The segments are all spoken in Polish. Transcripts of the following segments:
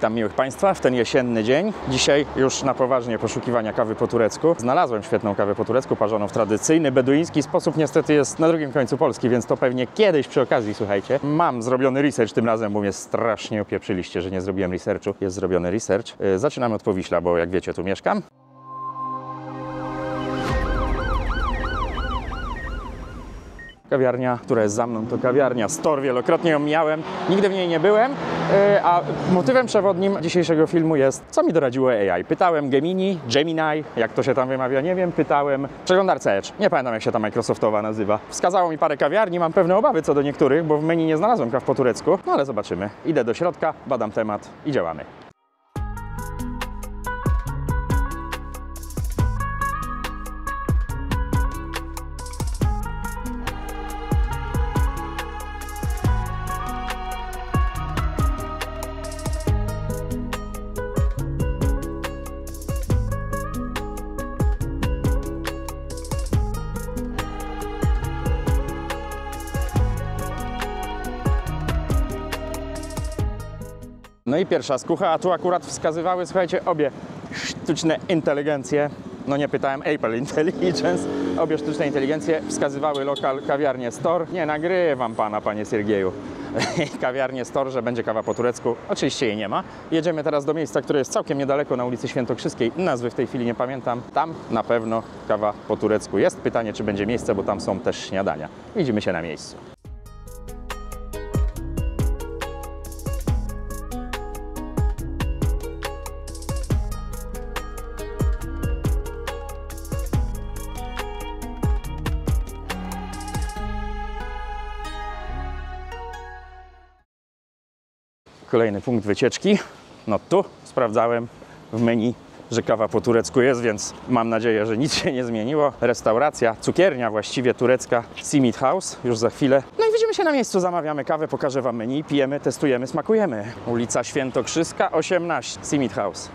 Witam miłych Państwa w ten jesienny dzień. Dzisiaj już na poważnie poszukiwania kawy po turecku. Znalazłem świetną kawę po turecku, parzoną w tradycyjny, beduiński sposób. Niestety jest na drugim końcu Polski, więc to pewnie kiedyś przy okazji, słuchajcie. Mam zrobiony research tym razem, bo mnie strasznie opieprzyliście, że nie zrobiłem researchu. Jest zrobiony research. Zaczynamy od Powiśla, bo jak wiecie, tu mieszkam. Kawiarnia, która jest za mną, to kawiarnia Stor. Wielokrotnie ją miałem, nigdy w niej nie byłem, a motywem przewodnim dzisiejszego filmu jest, co mi doradziło AI. Pytałem Gemini, jak to się tam wymawia, nie wiem, pytałem przeglądarce Edge, nie pamiętam jak się ta Microsoftowa nazywa. Wskazało mi parę kawiarni, mam pewne obawy co do niektórych, bo w menu nie znalazłem kaw po turecku, no ale zobaczymy. Idę do środka, badam temat i działamy. No i pierwsza skucha, a tu akurat wskazywały, słuchajcie, obie sztuczne inteligencje, no nie pytałem, Apple Intelligence, obie sztuczne inteligencje wskazywały lokal kawiarnię Stor. Nie nagrywam pana, panie Siergieju. Kawiarnię Stor, że będzie kawa po turecku. Oczywiście jej nie ma. Jedziemy teraz do miejsca, które jest całkiem niedaleko, na ulicy Świętokrzyskiej. Nazwy w tej chwili nie pamiętam. Tam na pewno kawa po turecku jest. Pytanie, czy będzie miejsce, bo tam są też śniadania. Widzimy się na miejscu. Kolejny punkt wycieczki. No tu sprawdzałem w menu, że kawa po turecku jest, więc mam nadzieję, że nic się nie zmieniło. Restauracja, cukiernia właściwie turecka, Simit House, już za chwilę. No i widzimy się na miejscu, zamawiamy kawę, pokażę wam menu, pijemy, testujemy, smakujemy. Ulica Świętokrzyska, 18, Simit House.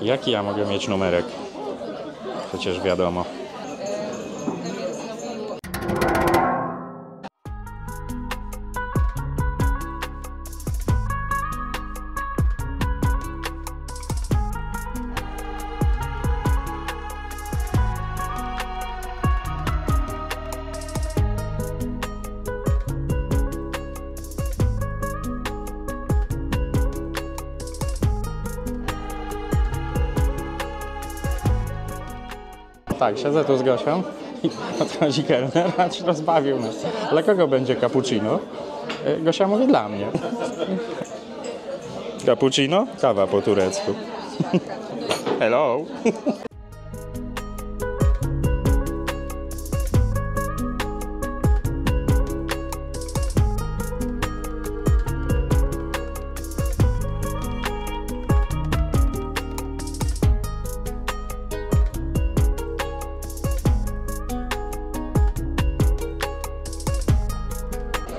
Jaki ja mogę mieć numerek? Przecież wiadomo. Tak, siedzę tu z Gosią i odchodzi kelner, a rozbawił nas. Dla kogo będzie cappuccino? Gosia mówi dla mnie. Cappuccino? Kawa po turecku. Hello!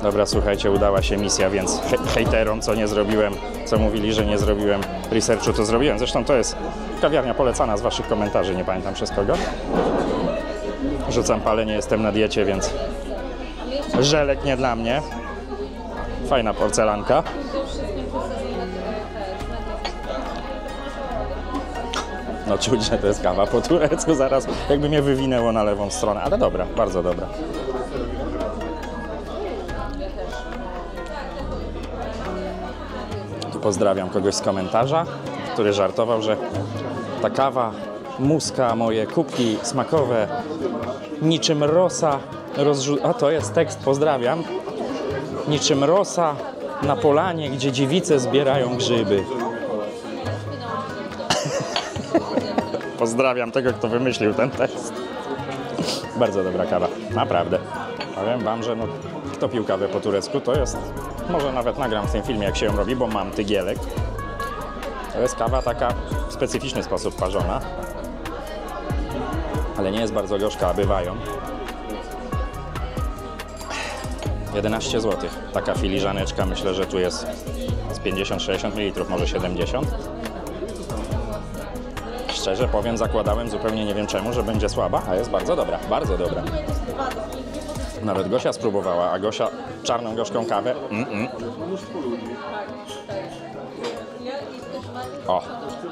Dobra, słuchajcie, udała się misja, więc hejterom, co nie zrobiłem, co mówili, że nie zrobiłem researchu, to zrobiłem. Zresztą to jest kawiarnia polecana z waszych komentarzy, nie pamiętam przez kogo. Rzucam palenie, jestem na diecie, więc żelek nie dla mnie. Fajna porcelanka. No czuć, że to jest kawa po turecku, zaraz jakby mnie wywinęło na lewą stronę, ale dobra, bardzo dobra. Pozdrawiam kogoś z komentarza, który żartował, że ta kawa, muska, moje kubki smakowe, niczym rosa a to jest tekst, pozdrawiam. Niczym rosa na polanie, gdzie dziewice zbierają grzyby. Pozdrawiam tego, kto wymyślił ten test. Bardzo dobra kawa, naprawdę. Powiem wam, że no, kto pił kawę po turecku, to jest... Może nawet nagram w tym filmie, jak się ją robi, bo mam tygielek. To jest kawa taka w specyficzny sposób parzona. Ale nie jest bardzo gorzka, a bywają. 11 zł. Taka filiżaneczka, myślę, że tu jest z 50-60 ml, może 70. Szczerze powiem, zakładałem zupełnie nie wiem czemu, że będzie słaba, a jest bardzo dobra, bardzo dobra. Nawet Gosia spróbowała, a Gosia czarną gorzką kawę. O,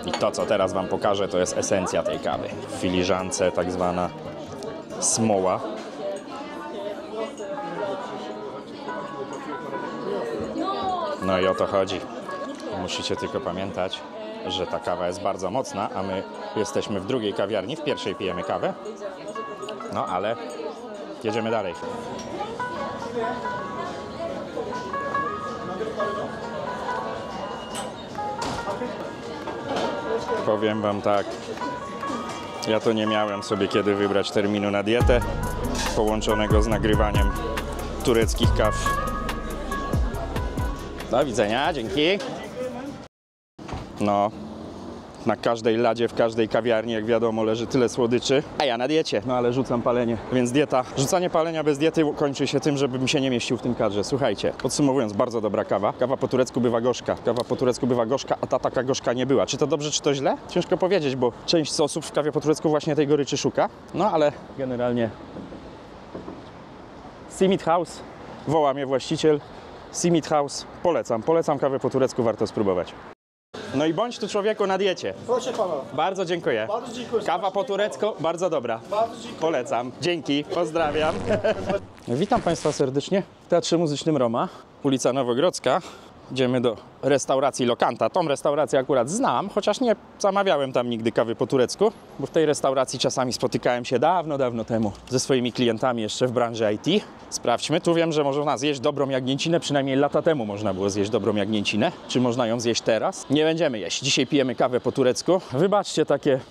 i to, co teraz wam pokażę, to jest esencja tej kawy. W filiżance tak zwana smoła. No i o to chodzi. Musicie tylko pamiętać, że ta kawa jest bardzo mocna, a my jesteśmy w drugiej kawiarni, w pierwszej pijemy kawę. No ale jedziemy dalej. Powiem wam tak, ja to nie miałem sobie kiedy wybrać terminu na dietę połączonego z nagrywaniem tureckich kaw. Do widzenia, dzięki. No, na każdej ladzie, w każdej kawiarni, jak wiadomo, leży tyle słodyczy, a ja na diecie. No ale rzucam palenie, więc dieta. Rzucanie palenia bez diety kończy się tym, żebym się nie mieścił w tym kadrze. Słuchajcie, podsumowując, bardzo dobra kawa. Kawa po turecku bywa gorzka. Kawa po turecku bywa gorzka, a ta taka gorzka nie była. Czy to dobrze, czy to źle? Ciężko powiedzieć, bo część osób w kawie po turecku właśnie tej goryczy szuka. No ale generalnie Simit House, woła mnie właściciel. Simit House, polecam kawę po turecku, warto spróbować. No i bądź tu człowieku na diecie. Proszę pana. Bardzo dziękuję. Bardzo dziękuję. Kawa po turecku, bardzo dobra. Bardzo dziękuję. Polecam. Dzięki, pozdrawiam. Witam Państwa serdecznie w Teatrze Muzycznym Roma, ulica Nowogrodzka. Idziemy do restauracji Lokanta. Tą restaurację akurat znam, chociaż nie zamawiałem tam nigdy kawy po turecku, bo w tej restauracji czasami spotykałem się dawno temu ze swoimi klientami jeszcze w branży IT. Sprawdźmy, tu wiem, że można zjeść dobrą jagnięcinę, przynajmniej lata temu można było zjeść dobrą jagnięcinę. Czy można ją zjeść teraz? Nie będziemy jeść. Dzisiaj pijemy kawę po turecku. Wybaczcie,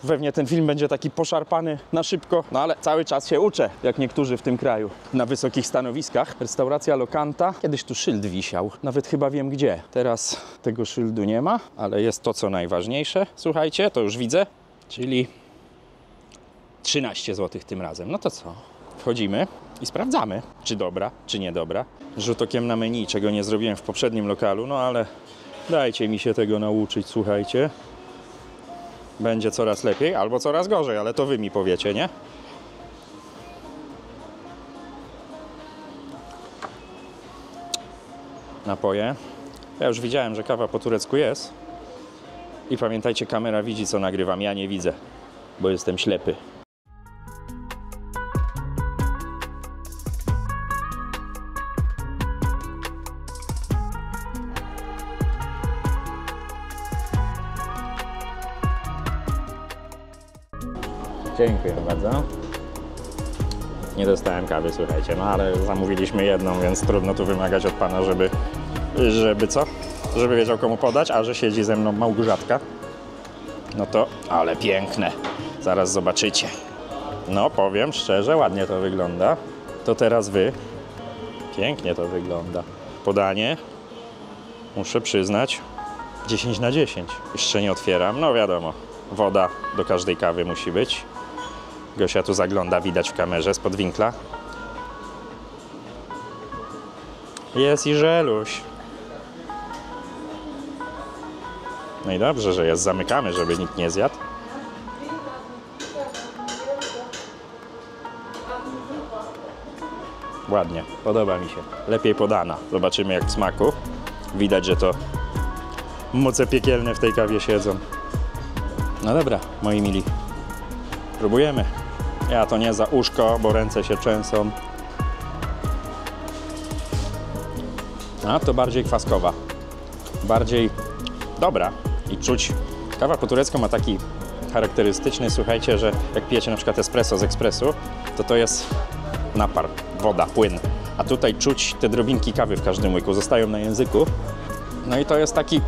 pewnie ten film będzie taki poszarpany na szybko, no ale cały czas się uczę, jak niektórzy w tym kraju, na wysokich stanowiskach. Restauracja Lokanta. Kiedyś tu szyld wisiał, nawet chyba wiem gdzie. Teraz tego szyldu nie ma, ale jest to, co najważniejsze. Słuchajcie, to już widzę, czyli 13 zł tym razem. No to co? Wchodzimy i sprawdzamy, czy dobra, czy niedobra. Rzut okiem na menu, czego nie zrobiłem w poprzednim lokalu, no ale dajcie mi się tego nauczyć, słuchajcie. Będzie coraz lepiej albo coraz gorzej, ale to wy mi powiecie, nie? Napoje. Ja już widziałem, że kawa po turecku jest. I pamiętajcie, kamera widzi, co nagrywam. Ja nie widzę, bo jestem ślepy. Dziękuję bardzo. Nie dostałem kawy, słuchajcie, no ale zamówiliśmy jedną, więc trudno tu wymagać od pana, żeby co? Żeby wiedział, komu podać, a że siedzi ze mną Małgorzatka. No to, ale piękne. Zaraz zobaczycie. No, powiem szczerze, ładnie to wygląda. To teraz wy. Pięknie to wygląda. Podanie, muszę przyznać, 10 na 10. Jeszcze nie otwieram, no wiadomo. Woda do każdej kawy musi być. Gosia tu zagląda, widać w kamerze spod winkla. Jest i żeluś. No i dobrze, że jest. Zamykamy, żeby nikt nie zjadł. Ładnie, podoba mi się. Lepiej podana. Zobaczymy, jak w smaku. Widać, że to moce piekielne w tej kawie siedzą. No dobra, moi mili. Próbujemy. Ja to nie za uszko, bo ręce się trzęsą. A to bardziej kwaskowa. Bardziej dobra. I czuć, kawa po turecku ma taki charakterystyczny, słuchajcie, że jak pijecie na przykład espresso z ekspresu, to jest napar, woda, płyn. A tutaj czuć te drobinki kawy w każdym łyku, zostają na języku. No i to jest taki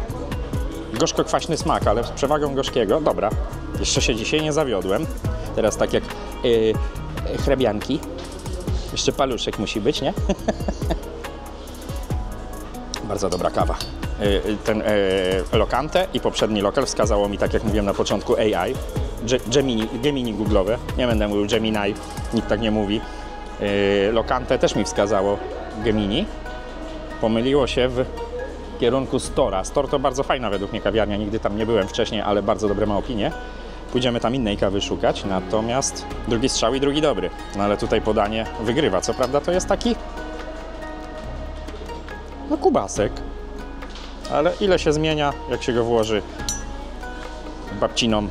gorzko-kwaśny smak, ale z przewagą gorzkiego. Dobra, Jeszcze się dzisiaj nie zawiodłem. Teraz tak jak hrabianki. Jeszcze paluszek musi być, nie? Bardzo dobra kawa. Ten Locante i poprzedni lokal wskazało mi, tak jak mówiłem na początku, AI. Gemini googlowe. Nie będę mówił Gemini, nikt tak nie mówi. Locante też mi wskazało Gemini. Pomyliło się w kierunku Stora. Store to bardzo fajna według mnie kawiarnia, nigdy tam nie byłem wcześniej, ale bardzo dobre ma opinie. Pójdziemy tam innej kawy szukać, natomiast drugi strzał i drugi dobry. No ale tutaj podanie wygrywa. Co prawda to jest taki no kubasek, ale ile się zmienia, jak się go włoży babcinom.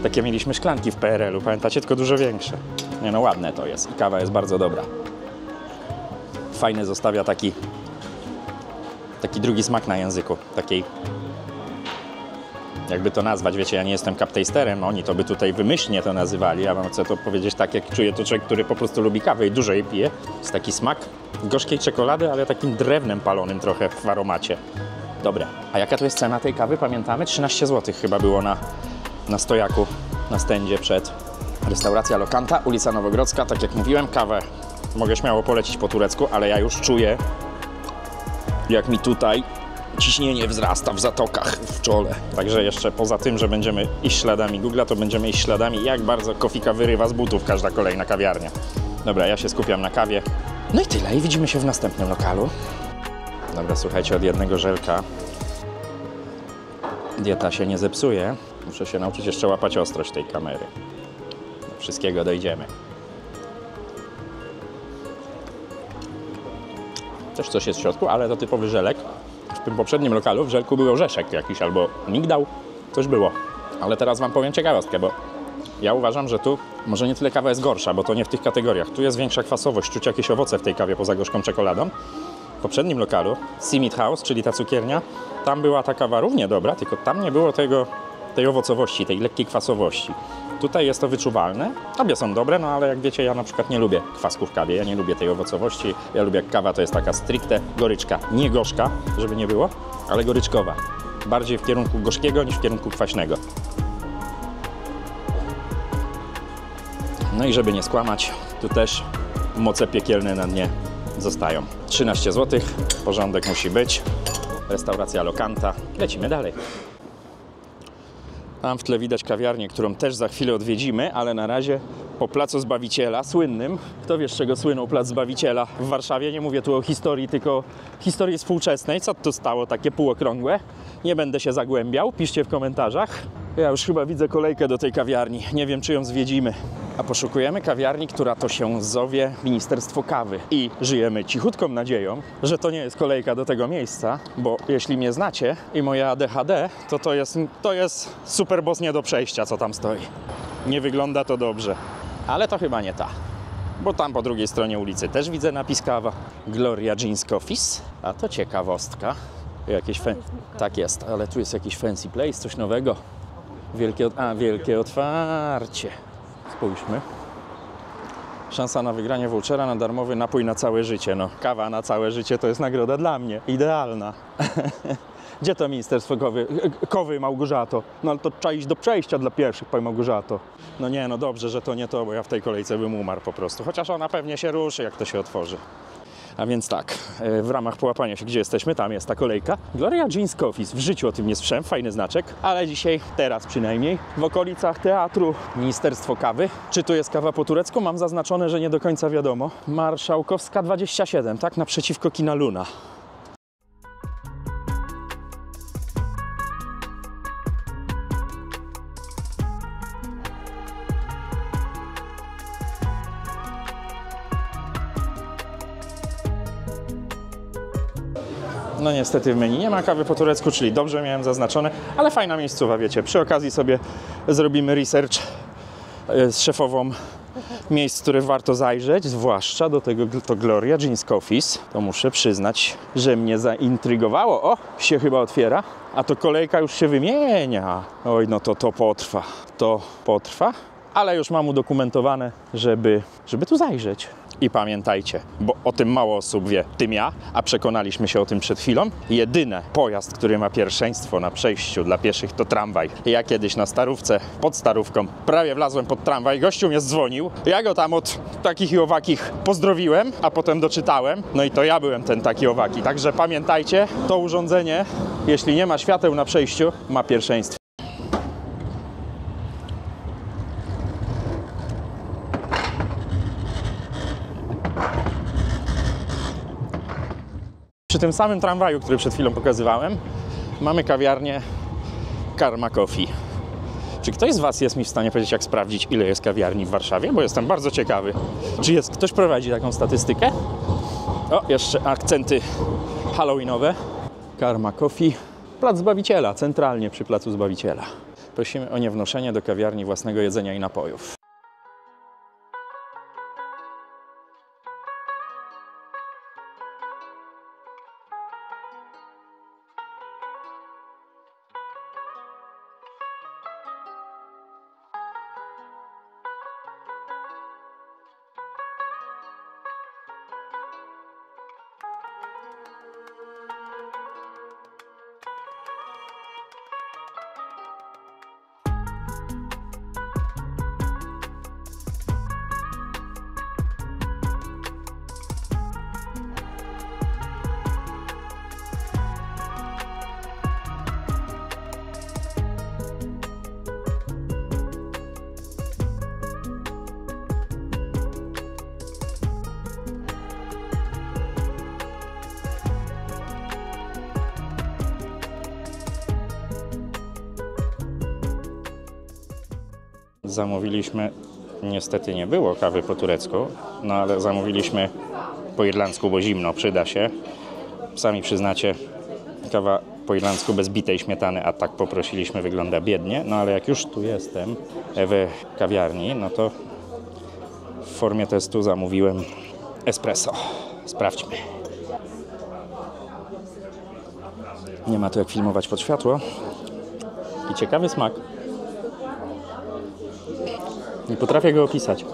Takie mieliśmy szklanki w PRL-u, pamiętacie? Tylko dużo większe. Nie no, ładne to jest i kawa jest bardzo dobra. Fajny zostawia taki drugi smak na języku, takiej, jakby to nazwać, wiecie, ja nie jestem cup-tasterem, oni to by tutaj wymyślnie to nazywali, ja wam chcę to powiedzieć tak, jak czuje to człowiek, który po prostu lubi kawę i dużo jej pije. Jest taki smak gorzkiej czekolady, ale takim drewnem palonym trochę w aromacie. Dobre. A jaka to jest cena tej kawy, pamiętamy? 13 zł chyba było na stojaku, na stędzie przed. Restauracja Locanta, ulica Nowogrodzka, tak jak mówiłem, kawę mogę śmiało polecić po turecku, ale ja już czuję, jak mi tutaj ciśnienie wzrasta w zatokach, w czole. Także jeszcze poza tym, że będziemy iść śladami Google'a, to będziemy iść śladami, jak bardzo kofika wyrywa z butów każda kolejna kawiarnia. Dobra, ja się skupiam na kawie. No i tyle, i widzimy się w następnym lokalu. Dobra, słuchajcie, od jednego żelka dieta się nie zepsuje. Muszę się nauczyć jeszcze łapać ostrość tej kamery. Do wszystkiego dojdziemy. Też coś jest w środku, ale to typowy żelek. W tym poprzednim lokalu w żelku był orzeszek jakiś albo migdał, coś było. Ale teraz wam powiem ciekawostkę, bo ja uważam, że tu może nie tyle kawa jest gorsza, bo to nie w tych kategoriach. Tu jest większa kwasowość, czuć jakieś owoce w tej kawie poza gorzką czekoladą. W poprzednim lokalu, Seamead House, czyli ta cukiernia, tam była ta kawa równie dobra, tylko tam nie było tej owocowości, tej lekkiej kwasowości. Tutaj jest to wyczuwalne. Obie są dobre, no ale jak wiecie, ja na przykład nie lubię kwasku w kawie, ja nie lubię tej owocowości. Ja lubię, jak kawa to jest taka stricte goryczka, nie gorzka, żeby nie było, ale goryczkowa. Bardziej w kierunku gorzkiego niż w kierunku kwaśnego. No i żeby nie skłamać, tu też moce piekielne na dnie zostają. 13 zł, porządek musi być. Restauracja Locanta. Lecimy dalej. Tam w tle widać kawiarnię, którą też za chwilę odwiedzimy, ale na razie po Placu Zbawiciela, słynnym. Kto wie, z czego słynął Plac Zbawiciela w Warszawie? Nie mówię tu o historii, tylko historii współczesnej. Co tu stało takie półokrągłe? Nie będę się zagłębiał, piszcie w komentarzach. Ja już chyba widzę kolejkę do tej kawiarni. Nie wiem, czy ją zwiedzimy. A poszukujemy kawiarni, która to się zowie Ministerstwo Kawy. I żyjemy cichutką nadzieją, że to nie jest kolejka do tego miejsca, bo jeśli mnie znacie i moje ADHD, to jest super boss nie do przejścia, co tam stoi. Nie wygląda to dobrze. Ale to chyba nie ta. Bo tam po drugiej stronie ulicy też widzę napis kawa. Gloria Jeans Coffees. A to ciekawostka. Tak jest, ale tu jest jakiś fancy place, coś nowego. Wielkie otwarcie. Spójrzmy. Szansa na wygranie vouchera na darmowy napój na całe życie. No, kawa na całe życie to jest nagroda dla mnie. Idealna. Gdzie to Ministerstwo Kowy, Małgorzato? No ale to trzeba iść do przejścia dla pieszych, Pani Małgorzato. No nie, no dobrze, że to nie to, bo ja w tej kolejce bym umarł po prostu. Chociaż ona pewnie się ruszy, jak to się otworzy. A więc tak, w ramach połapania się, gdzie jesteśmy, tam jest ta kolejka. Gloria Jeans Coffees, w życiu o tym nie słyszałem, fajny znaczek, ale dzisiaj, teraz przynajmniej, w okolicach teatru Ministerstwo Kawy. Czy tu jest kawa po turecku? Mam zaznaczone, że nie do końca wiadomo. Marszałkowska 27, tak? Naprzeciwko kina Luna. No niestety w menu nie ma kawy po turecku, czyli dobrze miałem zaznaczone, ale fajna miejscowa, wiecie. Przy okazji sobie zrobimy research z szefową miejsc, w które warto zajrzeć, zwłaszcza do tego to Gloria Jeans Coffees. To muszę przyznać, że mnie zaintrygowało. O, się chyba otwiera, a to kolejka już się wymienia. Oj, no to potrwa. To potrwa, ale już mam udokumentowane, żeby tu zajrzeć. I pamiętajcie, bo o tym mało osób wie, tym ja, a przekonaliśmy się o tym przed chwilą, jedyny pojazd, który ma pierwszeństwo na przejściu dla pieszych, to tramwaj. Ja kiedyś na Starówce, pod Starówką, prawie wlazłem pod tramwaj, gościu mnie dzwonił, ja go tam od takich i owakich pozdrowiłem, a potem doczytałem, no i to ja byłem ten taki owaki. Także pamiętajcie, to urządzenie, jeśli nie ma świateł na przejściu, ma pierwszeństwo. Przy tym samym tramwaju, który przed chwilą pokazywałem, mamy kawiarnię Karma Coffee. Czy ktoś z Was jest mi w stanie powiedzieć, jak sprawdzić, ile jest kawiarni w Warszawie? Bo jestem bardzo ciekawy. Czy ktoś prowadzi taką statystykę? O, jeszcze akcenty halloweenowe. Karma Coffee. Plac Zbawiciela, centralnie przy Placu Zbawiciela. Prosimy o niewnoszenie do kawiarni własnego jedzenia i napojów. Zamówiliśmy, niestety nie było kawy po turecku, no ale zamówiliśmy po irlandzku, bo zimno, przyda się. Sami przyznacie, kawa po irlandzku bez bitej śmietany, a tak poprosiliśmy, wygląda biednie. No ale jak już tu jestem w kawiarni, no to w formie testu zamówiłem espresso. Sprawdźmy. Nie ma tu jak filmować pod światło. I ciekawy smak. Nie potrafię go opisać.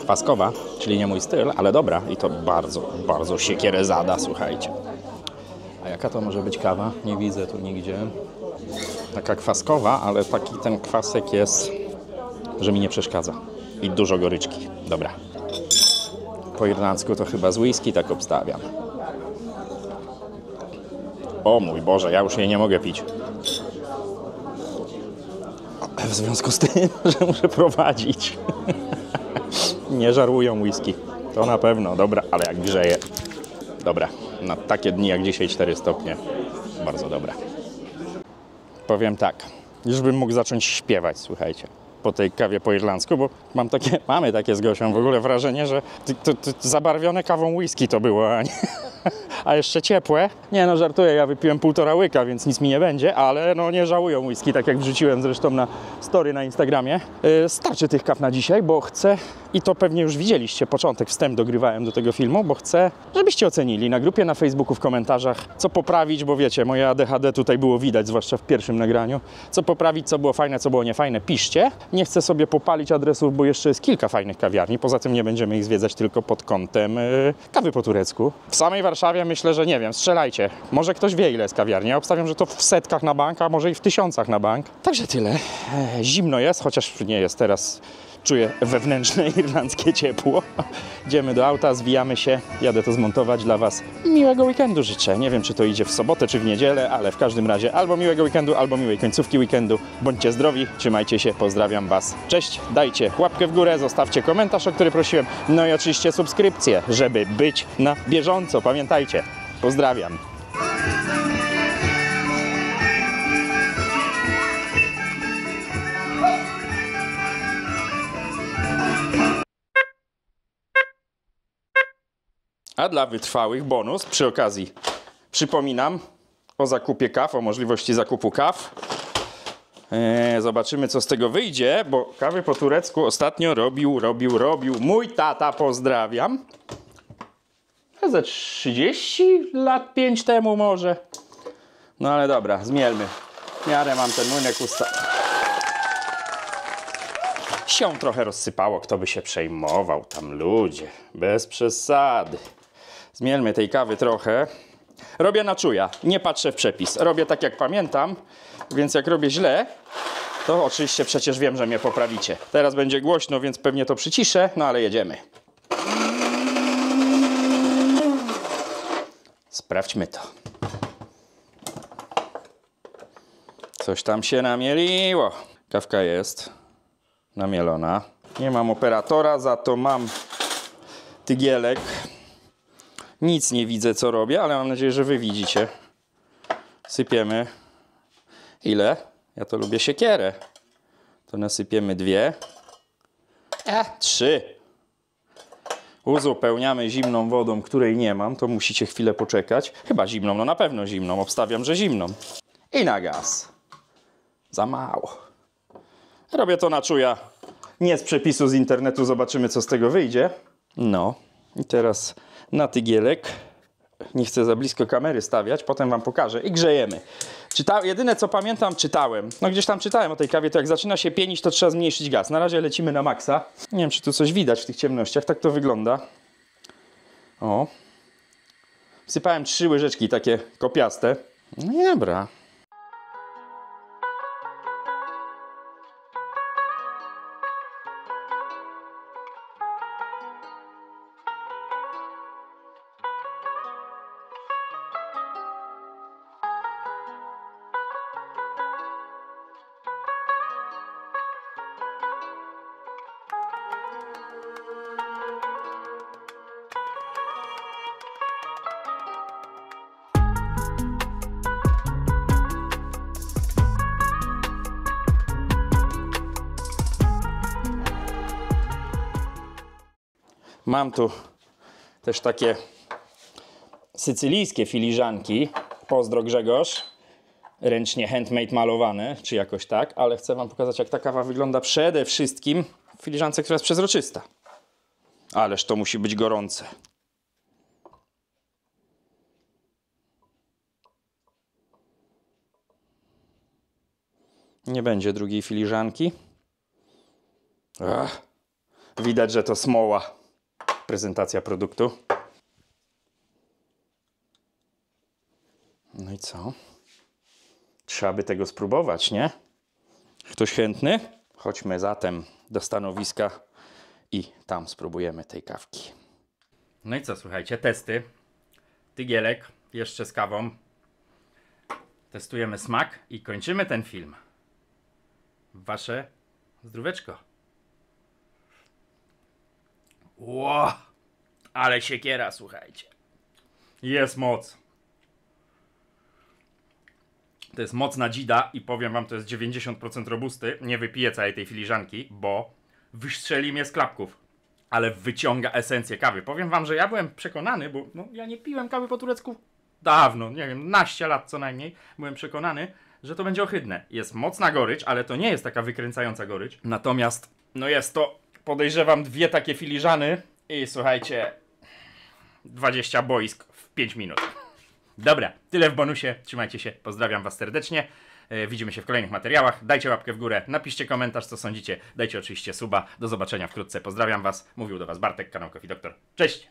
Kwaskowa, czyli nie mój styl, ale dobra. I to bardzo, bardzo siekierę zada, słuchajcie. A jaka to może być kawa? Nie widzę tu nigdzie. Taka kwaskowa, ale taki ten kwasek jest, że mi nie przeszkadza. I dużo goryczki. Dobra. Po irlandzku to chyba z whisky tak obstawiam. O mój Boże, ja już jej nie mogę pić. W związku z tym, że muszę prowadzić. Nie żarują whisky. To na pewno, dobra, ale jak grzeje. Dobra, na takie dni jak dzisiaj 4 stopnie. Bardzo dobra. Powiem tak, już bym mógł zacząć śpiewać, słuchajcie, po tej kawie po irlandzku, bo mamy takie z Gosią w ogóle wrażenie, że to zabarwione kawą whisky to było, a jeszcze ciepłe. Nie no, żartuję, ja wypiłem 1,5 łyka, więc nic mi nie będzie, ale no nie żałują whisky, tak jak wrzuciłem zresztą na story na Instagramie. Starczy tych kaw na dzisiaj, bo chcę, i to pewnie już widzieliście, początek, wstęp dogrywałem do tego filmu, bo chcę, żebyście ocenili na grupie, na Facebooku, w komentarzach, co poprawić, bo wiecie, moje ADHD tutaj było widać, zwłaszcza w pierwszym nagraniu. Co poprawić, co było fajne, co było niefajne, piszcie. Nie chcę sobie popalić adresów, bo jeszcze jest kilka fajnych kawiarni, poza tym nie będziemy ich zwiedzać tylko pod kątem kawy po turecku. W samej Warszawie myślę, że nie wiem, strzelajcie. Może ktoś wie, ile jest kawiarni. Ja obstawiam, że to w setkach na bank, a może i w tysiącach na bank. Także tyle. Zimno jest, chociaż nie jest teraz. Czuję wewnętrzne irlandzkie ciepło. Idziemy do auta, zwijamy się. Jadę to zmontować dla Was. Miłego weekendu życzę. Nie wiem, czy to idzie w sobotę, czy w niedzielę, ale w każdym razie albo miłego weekendu, albo miłej końcówki weekendu. Bądźcie zdrowi, trzymajcie się, pozdrawiam Was. Cześć, dajcie łapkę w górę, zostawcie komentarz, o który prosiłem. No i oczywiście subskrypcję, żeby być na bieżąco. Pamiętajcie. Pozdrawiam. A dla wytrwałych bonus przy okazji przypominam o zakupie kaw, o możliwości zakupu kaw. Zobaczymy, co z tego wyjdzie, bo kawy po turecku ostatnio robił mój tata, pozdrawiam. Ze 30 lat, 5 temu może. No ale dobra, zmielmy. W miarę mam ten młynek się trochę rozsypało, kto by się przejmował, tam ludzie, bez przesady. Zmielmy tej kawy trochę. Robię na czuja, nie patrzę w przepis. Robię tak jak pamiętam, więc jak robię źle, to oczywiście przecież wiem, że mnie poprawicie. Teraz będzie głośno, więc pewnie to przyciszę, no ale jedziemy. Sprawdźmy to. Coś tam się namieliło. Kawka jest namielona. Nie mam operatora, za to mam tygielek. Nic nie widzę, co robię, ale mam nadzieję, że wy widzicie. Sypiemy. Ile? Ja to lubię siekierę. To nasypiemy 2. 3. Uzupełniamy zimną wodą, której nie mam. To musicie chwilę poczekać. Chyba zimną, no na pewno zimną. Obstawiam, że zimną. I na gaz. Za mało. Robię to na czuja. Nie z przepisu z internetu. Zobaczymy, co z tego wyjdzie. No. I teraz na tygielek. Nie chcę za blisko kamery stawiać. Potem wam pokażę. I grzejemy. Jedyne, co pamiętam, czytałem. No gdzieś tam czytałem o tej kawie. To jak zaczyna się pienić, to trzeba zmniejszyć gaz. Na razie lecimy na maksa. Nie wiem, czy tu coś widać w tych ciemnościach. Tak to wygląda. O. Wsypałem 3 łyżeczki takie kopiaste. No i dobra. Mam tu też takie sycylijskie filiżanki. Pozdro Grzegorz. Ręcznie handmade malowane, czy jakoś tak. Ale chcę wam pokazać, jak ta kawa wygląda przede wszystkim w filiżance, która jest przezroczysta. Ależ to musi być gorące. Nie będzie drugiej filiżanki. Widać, że to smoła. Prezentacja produktu. No i co? Trzeba by tego spróbować, nie? Ktoś chętny? Chodźmy zatem do stanowiska i tam spróbujemy tej kawki. No i co, słuchajcie, testy. Tygielek, jeszcze z kawą. Testujemy smak i kończymy ten film. Wasze zdróweczko. Ło! Ale siekiera, słuchajcie. Jest moc. To jest mocna dzida i powiem wam, to jest 90% robusty. Nie wypiję całej tej filiżanki, bo wystrzeli mnie z klapków. Ale wyciąga esencję kawy. Powiem wam, że ja byłem przekonany, bo no, ja nie piłem kawy po turecku dawno, nie wiem, 12 lat co najmniej. Byłem przekonany, że to będzie ohydne. Jest mocna gorycz, ale to nie jest taka wykręcająca gorycz. Natomiast, no jest to, podejrzewam, 2 takie filiżany i słuchajcie, 20 boisk w 5 minut. Dobra, tyle w bonusie. Trzymajcie się, pozdrawiam was serdecznie. Widzimy się w kolejnych materiałach. Dajcie łapkę w górę, napiszcie komentarz, co sądzicie. Dajcie oczywiście suba. Do zobaczenia wkrótce. Pozdrawiam was. Mówił do was Bartek, kanał Coffee Doctor. Cześć!